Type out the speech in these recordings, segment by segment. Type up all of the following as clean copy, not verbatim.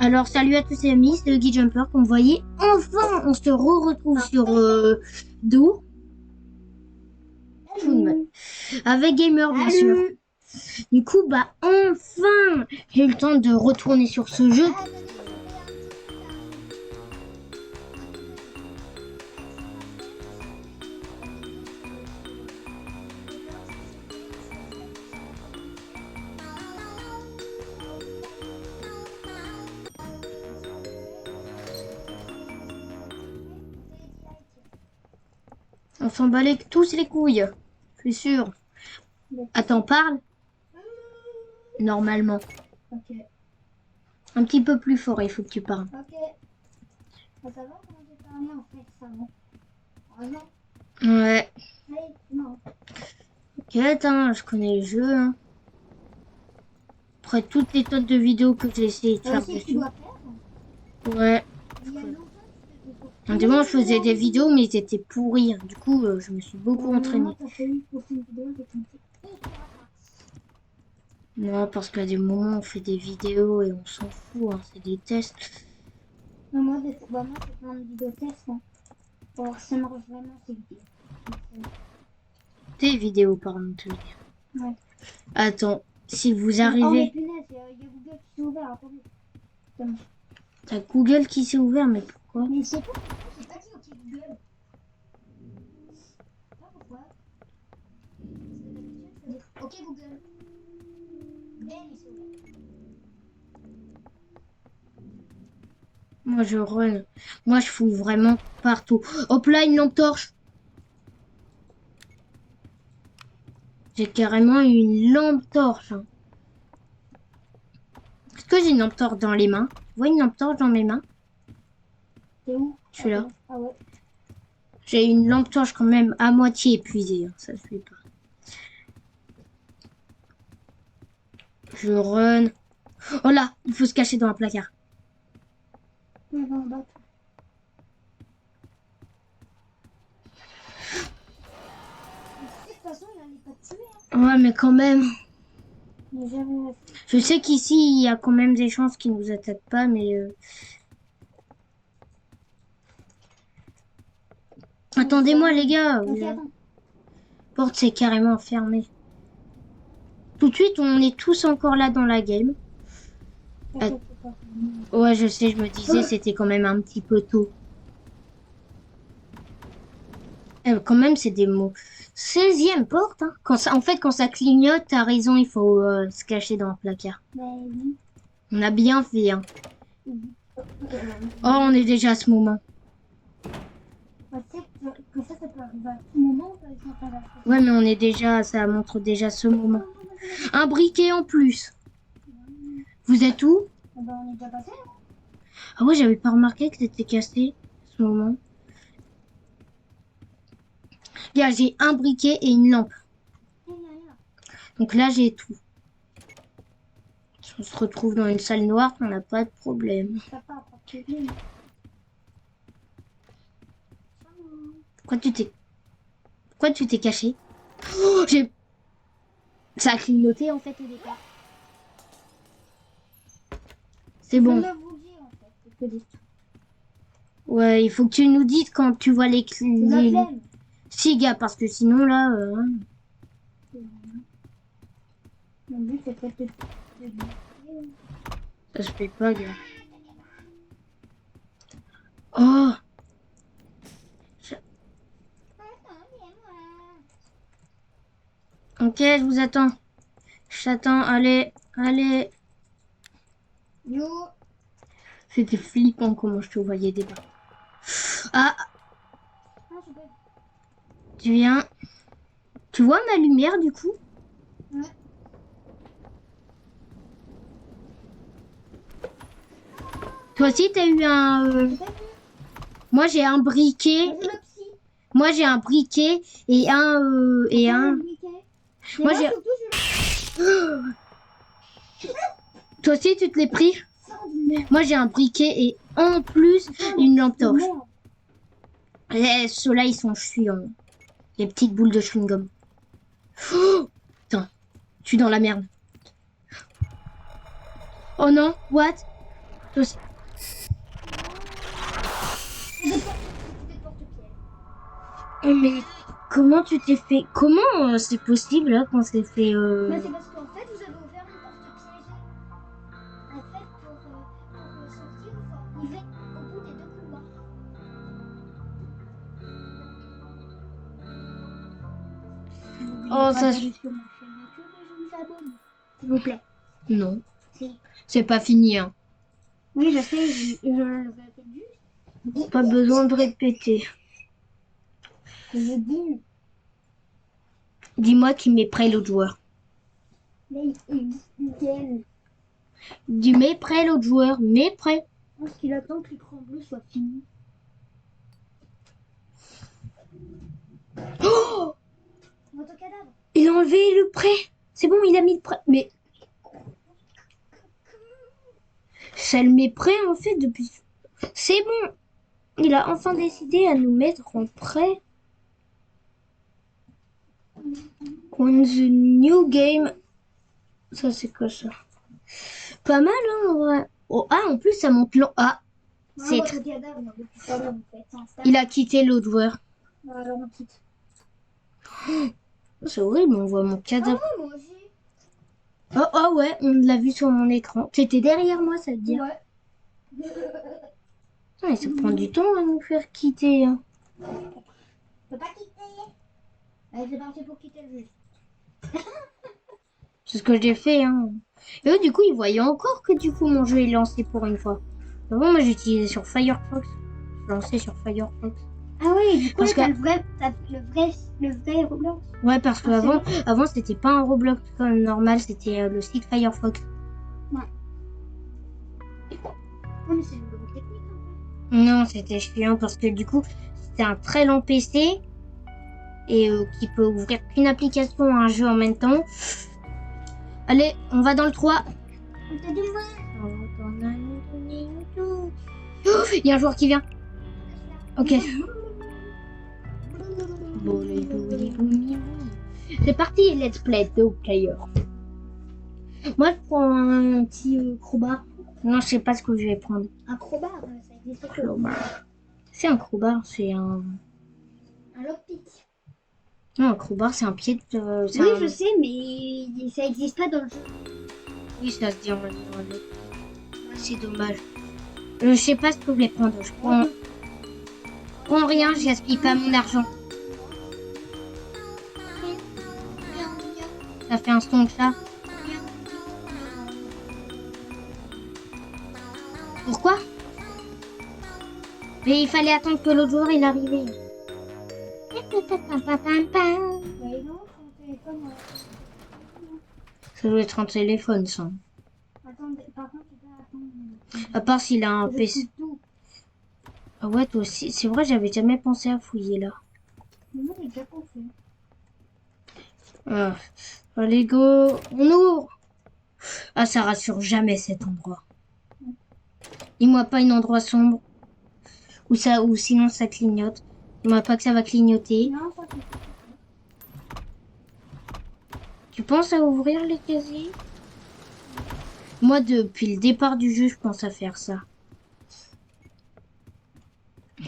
Alors, salut à tous les amis, c'est le Guy Jumper. Comme vous voyez, enfin, on se retrouve sur Do. Avec Gamer, bien sûr. Du coup, bah, enfin, j'ai eu le temps de retourner sur ce jeu. On s'en balait tous les couilles, je suis sûr. Attends, parle. Normalement. Ok. Un petit peu plus fort, il faut que tu parles. Ok. Ça va comment j'ai parlé en fait, ça va. Heureusement. Ouais. Allez, non. Ok, attends, je connais le jeu. Hein. Après toutes les tonnes de vidéos que j'ai essayé de faire Aussi, tu dessus. dois faire. Ouais. Il y a longtemps que Un dimanche, je faisais des vidéos, mais ils étaient pourris. Hein. Du coup, je me suis beaucoup entraînée. T'as fait une prochaine vidéo avec une Non, parce qu'à des moments, on fait des vidéos et on s'en fout. Hein. C'est des tests. non, moi, c'est plein de vidéos test. Hein. Alors, ça marche vraiment, ces vidéos. Des vidéos, pardon, tu veux dire. Ouais. Attends, si vous Oh, mais arrivez... punaise, il y a Google qui s'est ouvert, attendez. Attends. T'as Google qui s'est ouvert, mais pourquoi? Mais c'est pas dit OK Google. Pas pourquoi. Parce que d'habitude, je peux dire OK Google. Ben, il s'est ouvert. Moi, je run. Moi, je fouille vraiment partout. Hop là, une lampe torche. J'ai carrément une lampe torche. Hein. Est-ce que j'ai une lampe torche dans les mains? Tu vois une lampe torche dans mes mains? T'es où? Je suis là. Ah ouais. J'ai une lampe torche quand même à moitié épuisée. Hein. Ça se fait pas. Je run. Oh là, il faut se cacher dans un placard. On va en bas. De toute façon, il n'allait pas te tuer. Hein. Ouais, mais quand même. Mais jamais. Je sais qu'ici, il y a quand même des chances qu'ils nous attaquent pas, mais... Attendez-moi, les gars. Ok, La attends. porte, c'est carrément fermée. Tout de suite, on est tous encore là dans la game. Ok, Ouais, je sais, je me disais, c'était quand même un petit peu tôt. Quand même, c'est des mots. 16e porte, hein. Quand ça, en fait, quand ça clignote, t'as raison, il faut se cacher dans le placard. Mais oui. On a bien fait, hein. Oh, on est déjà à ce moment. Tu sais que ça peut arriver à tout moment, par exemple, à la fin. Ouais, mais on est déjà, ça montre déjà ce moment. Un briquet en plus. Vous êtes où? Eh ben, on est déjà passé. Hein. Ah ouais, j'avais pas remarqué que c'était cassé, ce moment. Regarde, j'ai un briquet et une lampe. Donc là, j'ai tout. Si on se retrouve dans une salle noire, on n'a pas de problème. T'as pas apporté de ligne. Pourquoi tu t'es caché? Oh, ça a clignoté en fait au départ. C'est bon. Je me vous dis, en fait. C'est que des trucs. Ouais, il faut que tu nous dises quand tu vois les clés. Si, gars, parce que sinon là. Mon but, c'est peut-être de... Ça se fait pas, gars. Oh! Ok, je vous attends. Je t'attends, allez, allez. Yo! C'était flippant comment je te voyais débat. Ah, tu viens. Tu vois ma lumière du coup? Ouais. Toi aussi, t'as eu un. Moi, j'ai un briquet. Moi, j'ai un briquet et un. Moi, j'ai. Toi aussi, tu te l'es pris? Moi, j'ai un briquet et en plus, une lampe torche. Et ceux-là, ils sont chiants. Les petites boules de chewing-gum. Oh, putain, je suis dans la merde. Oh non, what? Toi aussi. Des porte-pièces. Oh, mais comment tu t'es fait... Comment c'est possible là qu'on s'est fait... Bah, c'est parce qu'en fait, vous avez ouvert une porte piégée. En fait, pour sortir, il va au bout des deux couloirs. Oh, ça... Sur ma chaîne YouTube et je vous abonne. S'il vous plaît. Non, Si. c'est pas fini, hein. Oui, je sais, je le répète juste. Pas besoin de répéter. Que je dis. Dis-moi qui met prêt l'autre joueur. Là, il Dis mets prêt l'autre joueur, mets prêt. Je pense qu'il attend que l'écran bleu soit fini. Oh, Votre cadavre. il a enlevé le prêt. C'est bon, il a mis le prêt. Mais ça le met prêt en fait depuis... C'est bon. Il a enfin décidé à nous mettre en prêt. On the new game. Ça c'est quoi ça? Pas mal hein en vrai. Oh, ah en plus ça monte lent. Ah, c'est Votre cadavre, non, depuis tout à l'heure, en fait. il a quitté l'autre joueur. Alors, on quitte. C'est horrible, on voit mon cadavre. Ah, moi aussi. Oh, oh ouais, on l'a vu sur mon écran. T'étais derrière moi, ça veut dire. Ouais. Ouais, ça prend du temps à nous faire quitter. Hein. Je peux pas quitter. Allez, c'est parti pour quitter le jeu. C'est ce que j'ai fait. Hein. Et eux, du coup, ils voyaient encore que du coup mon jeu est lancé pour une fois. Avant, moi j'utilisais sur Firefox. Je lançais sur Firefox. Ah oui, du coup, Parce t'as que- le vrai Roblox. Ouais, parce Ah, qu'avant c'était pas un Roblox comme normal, c'était le site Firefox. Ouais, mais c'est une bonne technique. Non, c'était chiant parce que du coup, c'était un très lent PC et qui peut ouvrir qu'une application à un jeu en même temps. Allez, on va dans le 3. On t'a dit moi. Oh, il y a un joueur qui vient. Ok. C'est parti, let's play The Player. Moi, je prends un petit crowbar. Non, je sais pas ce que je vais prendre. Un crowbar, ça existe pas. Crowbar. C'est un crowbar, c'est un... Un lockpick. Non, un crowbar, c'est un pied de... c'est Oui, un- je sais, mais ça existe pas dans le jeu. Oui, ça se dit en anglais. C'est dommage. Je sais pas ce que je vais prendre. Je prends rien, je gaspille pas mon argent. Ça fait un son de chat. Pourquoi? Mais il fallait attendre que l'autre joueur il arrivait. Ouais, non, ton téléphone. Ça doit être un téléphone, ça. Attendez, par contre, tu peux attendre. À part s'il a un Je PC. fous tout. Ah ouais, toi aussi. C'est vrai, j'avais jamais pensé à fouiller là. Moi, j'ai déjà pensé. Ah. Allez, go. On ouvre. Ah, ça rassure jamais cet endroit. Dis-moi pas un endroit sombre. Ou sinon ça clignote. Dis-moi pas que ça va clignoter. Non, ça c'est Tu penses à ouvrir les casiers? Moi, depuis le départ du jeu, je pense à faire ça.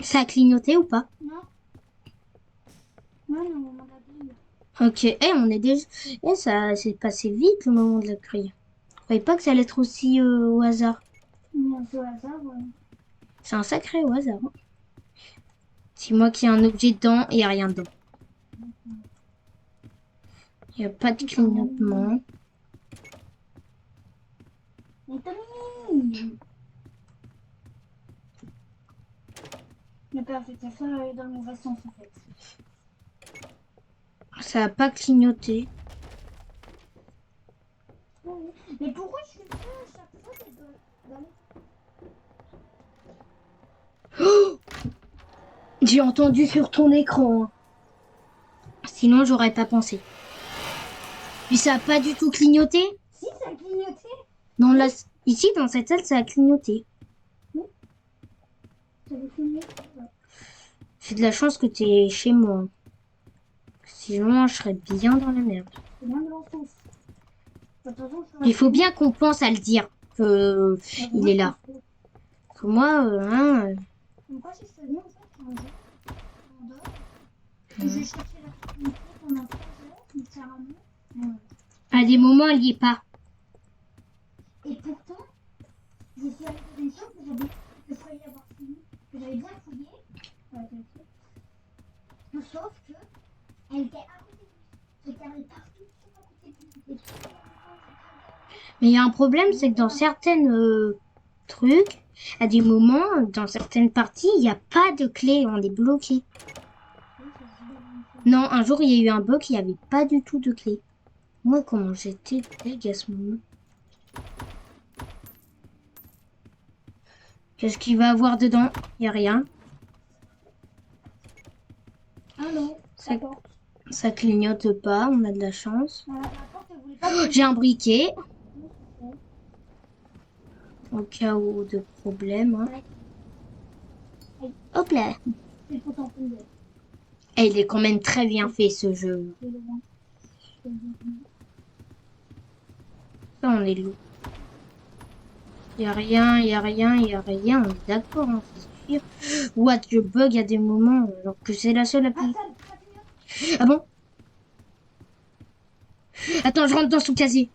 Ça a clignoté ou pas? Non. Non, non, on m'a dit. Ok. On est déjà... ça s'est passé vite le moment de la grille. Je croyais pas que ça allait être aussi au hasard. Un peu au hasard, ouais. C'est un sacré au hasard. C'est moi qui ai un objet dedans et il n'y a rien dedans. Il n'y a pas de clignotement. Mais Tommy! Le père fait ça dans le mauvais sens, en fait. Ça n'a pas clignoté. Mais pourquoi je fais ça à chaque fois que dans J'ai entendu sur ton écran. Hein. Sinon, j'aurais pas pensé. Puis ça a pas du tout clignoté. Si, ça a clignoté. Ici, dans cette salle, ça a clignoté. Ça a clignoté. C'est de la chance que tu es chez moi. Sinon, je serais bien dans la merde. C'est bien de l'enfance. Attention, Il faut bien qu'on pense à le dire que il est là. que moi, Donc moi, j'ai choisi en fait un jeu. On dort. Et j'ai cherché l'activité pendant 3 heures, littéralement. à des moments, elle y est pas. Et pourtant, je suis allée dans une chambre que je croyais avoir fini, que j'avais bien fouillé. Sauf que elle était à côté de lui. J'étais allée partout, sauf à côté de lui. Mais il y a un problème, c'est que dans certaines trucs, à des moments, dans certaines parties, il n'y a pas de clé, on est bloqué. Non, un jour, il y a eu un bug, il n'y avait pas du tout de clé. Moi, comment j'étais deg à ce moment. Qu'est-ce qu'il va avoir dedans? Il n'y a rien. Ah non, Ça, la porte. ça clignote pas, on a de la chance. La porte, elle voulait pas. J'ai un briquet. Au cas où de problème. Hein. Ouais. Hop là. C'est pour t'en fouiller. Et il est quand même très bien fait ce jeu. Ça, on est lourd. Il n'y a rien, il n'y a rien, il n'y a rien. On est d'accord, hein, c'est sûr. What, je bug à des moments alors que c'est la seule appli. Ah bon? Attends, je rentre dans son casier.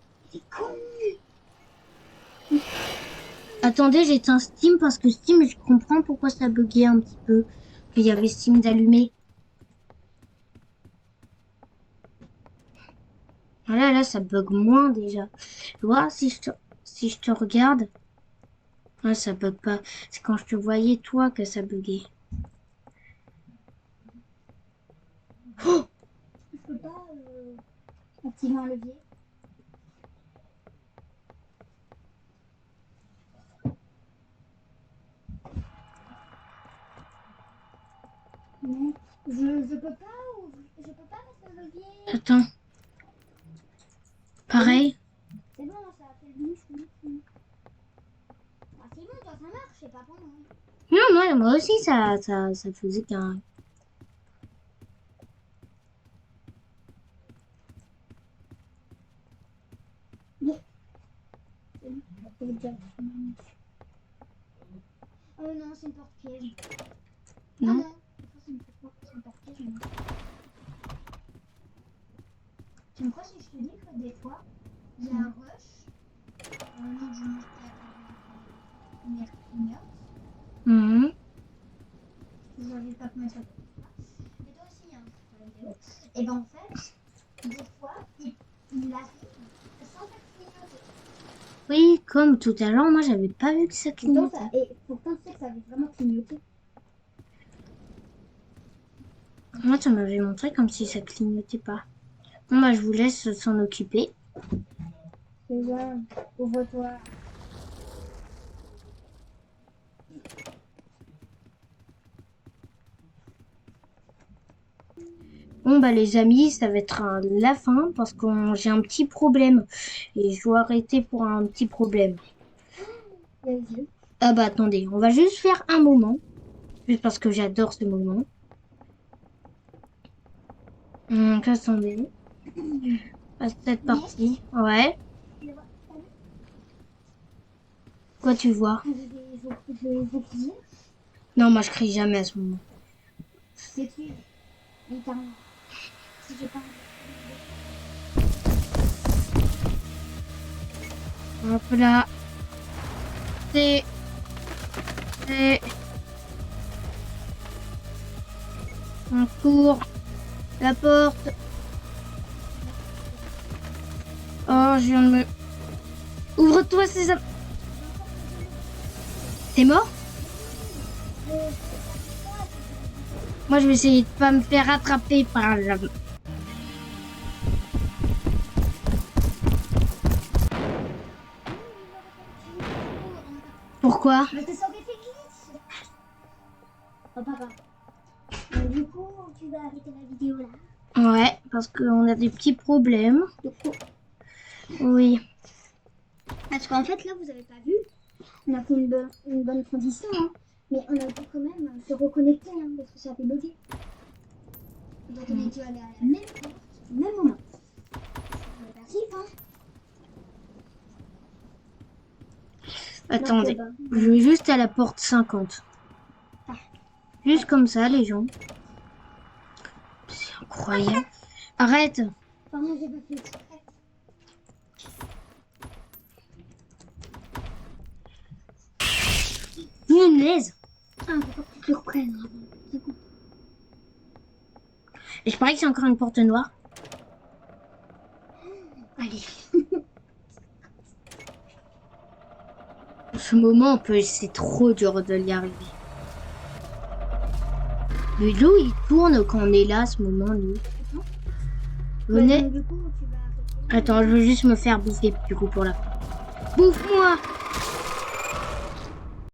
Attendez, j'éteins Steam parce que Steam, je comprends pourquoi ça buguait un petit peu. Il y avait Steam d'allumé. Voilà, là, ça bug moins déjà. Tu vois, si je te regarde, ouais, ça bug pas. C'est quand je te voyais, toi, que ça buguait. Oh! Je peux pas activer un levier. Non, je peux pas je peux pas mettre le levier. Attends. Pareil. C'est bon, ça a fait le bouche. Ah, c'est bon, toi, ça marche, c'est pas pour moi. Non, moi aussi, ça faisait qu'un... Oh non, c'est une porte piège. Non. Ah non, c'est une porte piège. Tu me crois si je te dis que des fois, il y a un rush, un nom du mystère, Mhm. je ne sais pas comment ça s'appelle. Mais toi aussi, hein, sur la vidéo. Et ben en fait, des fois, il arrive sans faire clignoter. Oui, comme tout à l'heure, moi, j'avais pas vu que ça clignotait. Et pourtant, tu sais que ça avait vraiment clignoté. Moi, ça m'avait montré comme si ça clignotait pas. Bon, bah, je vous laisse s'en occuper. C'est ça, ouvre-toi. Bon, bah, les amis, ça va être la fin parce que j'ai un petit problème. Et je dois arrêter pour un petit problème. Vas-y. Ah bah, attendez, on va juste faire un moment. Juste parce que j'adore ce moment. Donc, attendez. À cette partie. Ouais. Quoi, tu vois? Je vais crier. Non, moi, je crie jamais à ce moment. C'est qui? Littéralement. Si j'ai pas. Hop là. C'est... On court. La porte. Oh, je viens de me... Ouvre-toi, César. T'es mort? Moi, je vais essayer de pas me faire attraper par la... Pourquoi? Mais t'es sauvé glitch. Oh papa. Du coup, tu vas arrêter la vidéo là. Ouais, parce qu'on a des petits problèmes. Oui. Parce qu'en fait, là, vous avez pas vu, on a fait une bonne transition, hein, mais on a dû quand même se reconnecter, hein, parce que ça a fait bugger. Donc, on est dû aller à la même porte, au même moment. On est parti, hein. Attendez, Donc, je vais juste à la porte 50. Juste comme ça, les gens. C'est incroyable. Arrête. pardon, j'ai pas fait exprès. Punaise. Ah, faut pas que tu le reprennes. Hein. C'est cool. Et je parie que c'est encore une porte noire. Allez. Ce moment, c'est trop dur de y arriver. Le loup, il tourne quand on est là, à ce moment, nous. Venez. Donc, du coup, tu vas arrêter. Attends, je veux juste me faire bouffer, du coup, pour la fin. Bouffe-moi!